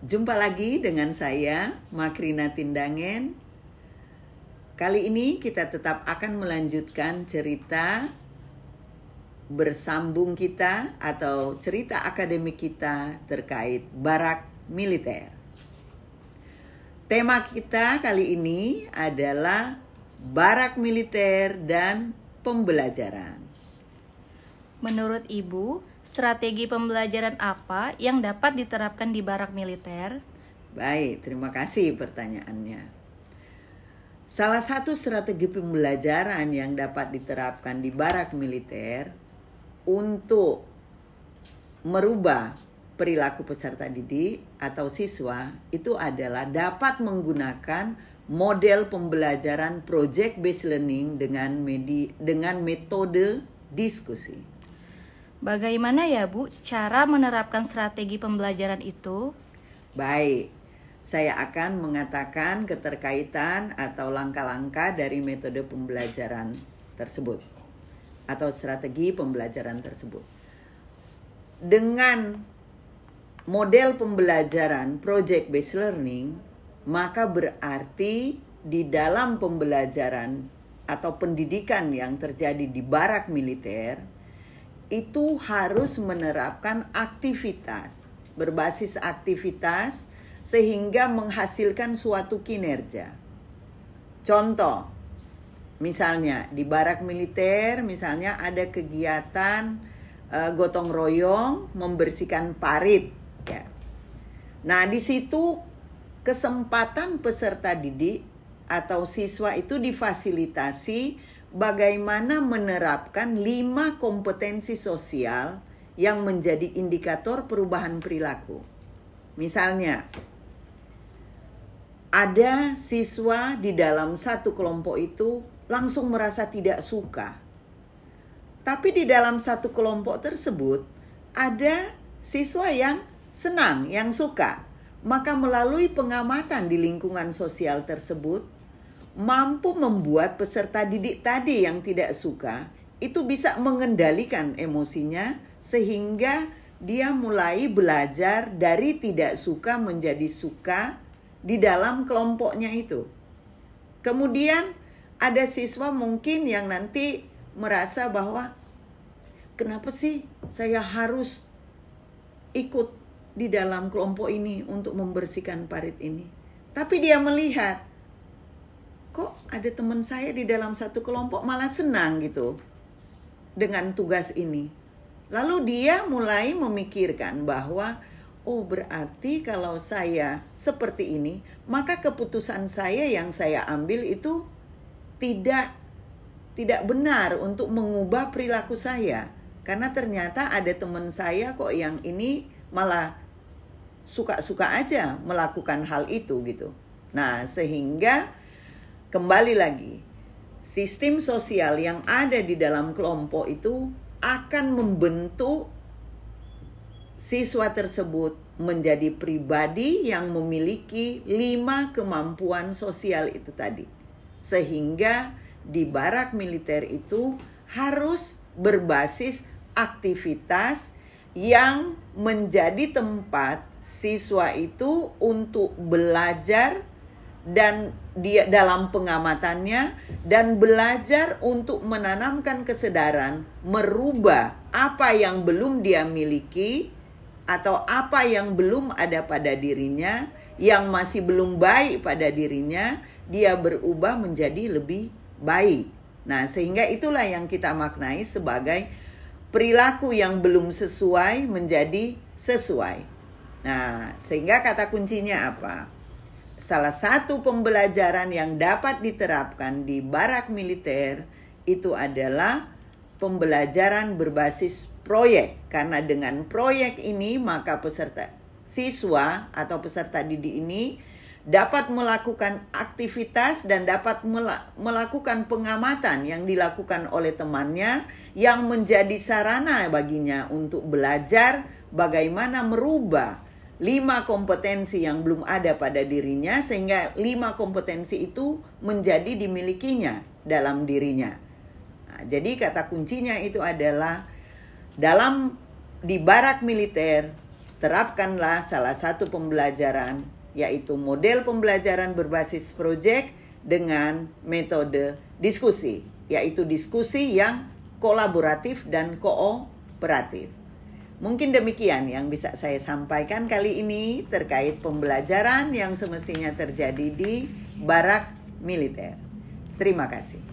Jumpa lagi dengan saya, Makrina Tindangen. Kali ini kita tetap akan melanjutkan cerita bersambung kita atau cerita akademik kita terkait barak militer. Tema kita kali ini adalah barak militer dan pembelajaran. Menurut Ibu, strategi pembelajaran apa yang dapat diterapkan di barak militer? Baik, terima kasih pertanyaannya. Salah satu strategi pembelajaran yang dapat diterapkan di barak militer untuk merubah perilaku peserta didik atau siswa itu adalah dapat menggunakan model pembelajaran project based learning dengan metode diskusi. Bagaimana ya Bu cara menerapkan strategi pembelajaran itu? Baik, saya akan mengatakan keterkaitan atau langkah-langkah dari metode pembelajaran tersebut atau strategi pembelajaran tersebut. Dengan model pembelajaran project based learning, maka berarti di dalam pembelajaran atau pendidikan yang terjadi di barak militer itu harus menerapkan aktivitas, berbasis aktivitas sehingga menghasilkan suatu kinerja. Contoh, misalnya di barak militer, misalnya ada kegiatan gotong royong membersihkan parit. Ya. Nah, di situ kesempatan peserta didik atau siswa itu difasilitasi bagaimana menerapkan 5 kompetensi sosial yang menjadi indikator perubahan perilaku. Misalnya, ada siswa di dalam satu kelompok itu langsung merasa tidak suka. Tapi di dalam satu kelompok tersebut ada siswa yang senang, yang suka. Maka melalui pengamatan di lingkungan sosial tersebut, mampu membuat peserta didik tadi yang tidak suka itu bisa mengendalikan emosinya sehingga dia mulai belajar dari tidak suka menjadi suka di dalam kelompoknya itu. Kemudian ada siswa mungkin yang nanti merasa bahwa kenapa sih saya harus ikut di dalam kelompok ini untuk membersihkan parit ini. Tapi dia melihat kok ada teman saya di dalam satu kelompok malah senang gitu dengan tugas ini. Lalu dia mulai memikirkan bahwa oh berarti kalau saya seperti ini, maka keputusan saya yang saya ambil itu tidak benar untuk mengubah perilaku saya. Karena ternyata ada teman saya kok yang ini malah suka-suka aja melakukan hal itu gitu. Nah, sehingga kembali lagi, sistem sosial yang ada di dalam kelompok itu akan membentuk siswa tersebut menjadi pribadi yang memiliki 5 kemampuan sosial itu tadi. Sehingga di barak militer itu harus berbasis aktivitas yang menjadi tempat siswa itu untuk belajar dan dia dalam pengamatannya dan belajar untuk menanamkan kesadaran merubah apa yang belum dia miliki atau apa yang belum ada pada dirinya, yang masih belum baik pada dirinya, dia berubah menjadi lebih baik. Nah, sehingga itulah yang kita maknai sebagai perilaku yang belum sesuai menjadi sesuai. Nah, sehingga kata kuncinya apa? Salah satu pembelajaran yang dapat diterapkan di barak militer itu adalah pembelajaran berbasis proyek. Karena dengan proyek ini maka peserta siswa atau peserta didik ini dapat melakukan aktivitas dan dapat melakukan pengamatan yang dilakukan oleh temannya yang menjadi sarana baginya untuk belajar bagaimana merubah 5 kompetensi yang belum ada pada dirinya sehingga 5 kompetensi itu menjadi dimilikinya dalam dirinya. Nah, jadi kata kuncinya itu adalah di barak militer terapkanlah salah satu pembelajaran, yaitu model pembelajaran berbasis proyek dengan metode diskusi, yaitu diskusi yang kolaboratif dan kooperatif. Mungkin demikian yang bisa saya sampaikan kali ini terkait pembelajaran yang semestinya terjadi di barak militer. Terima kasih.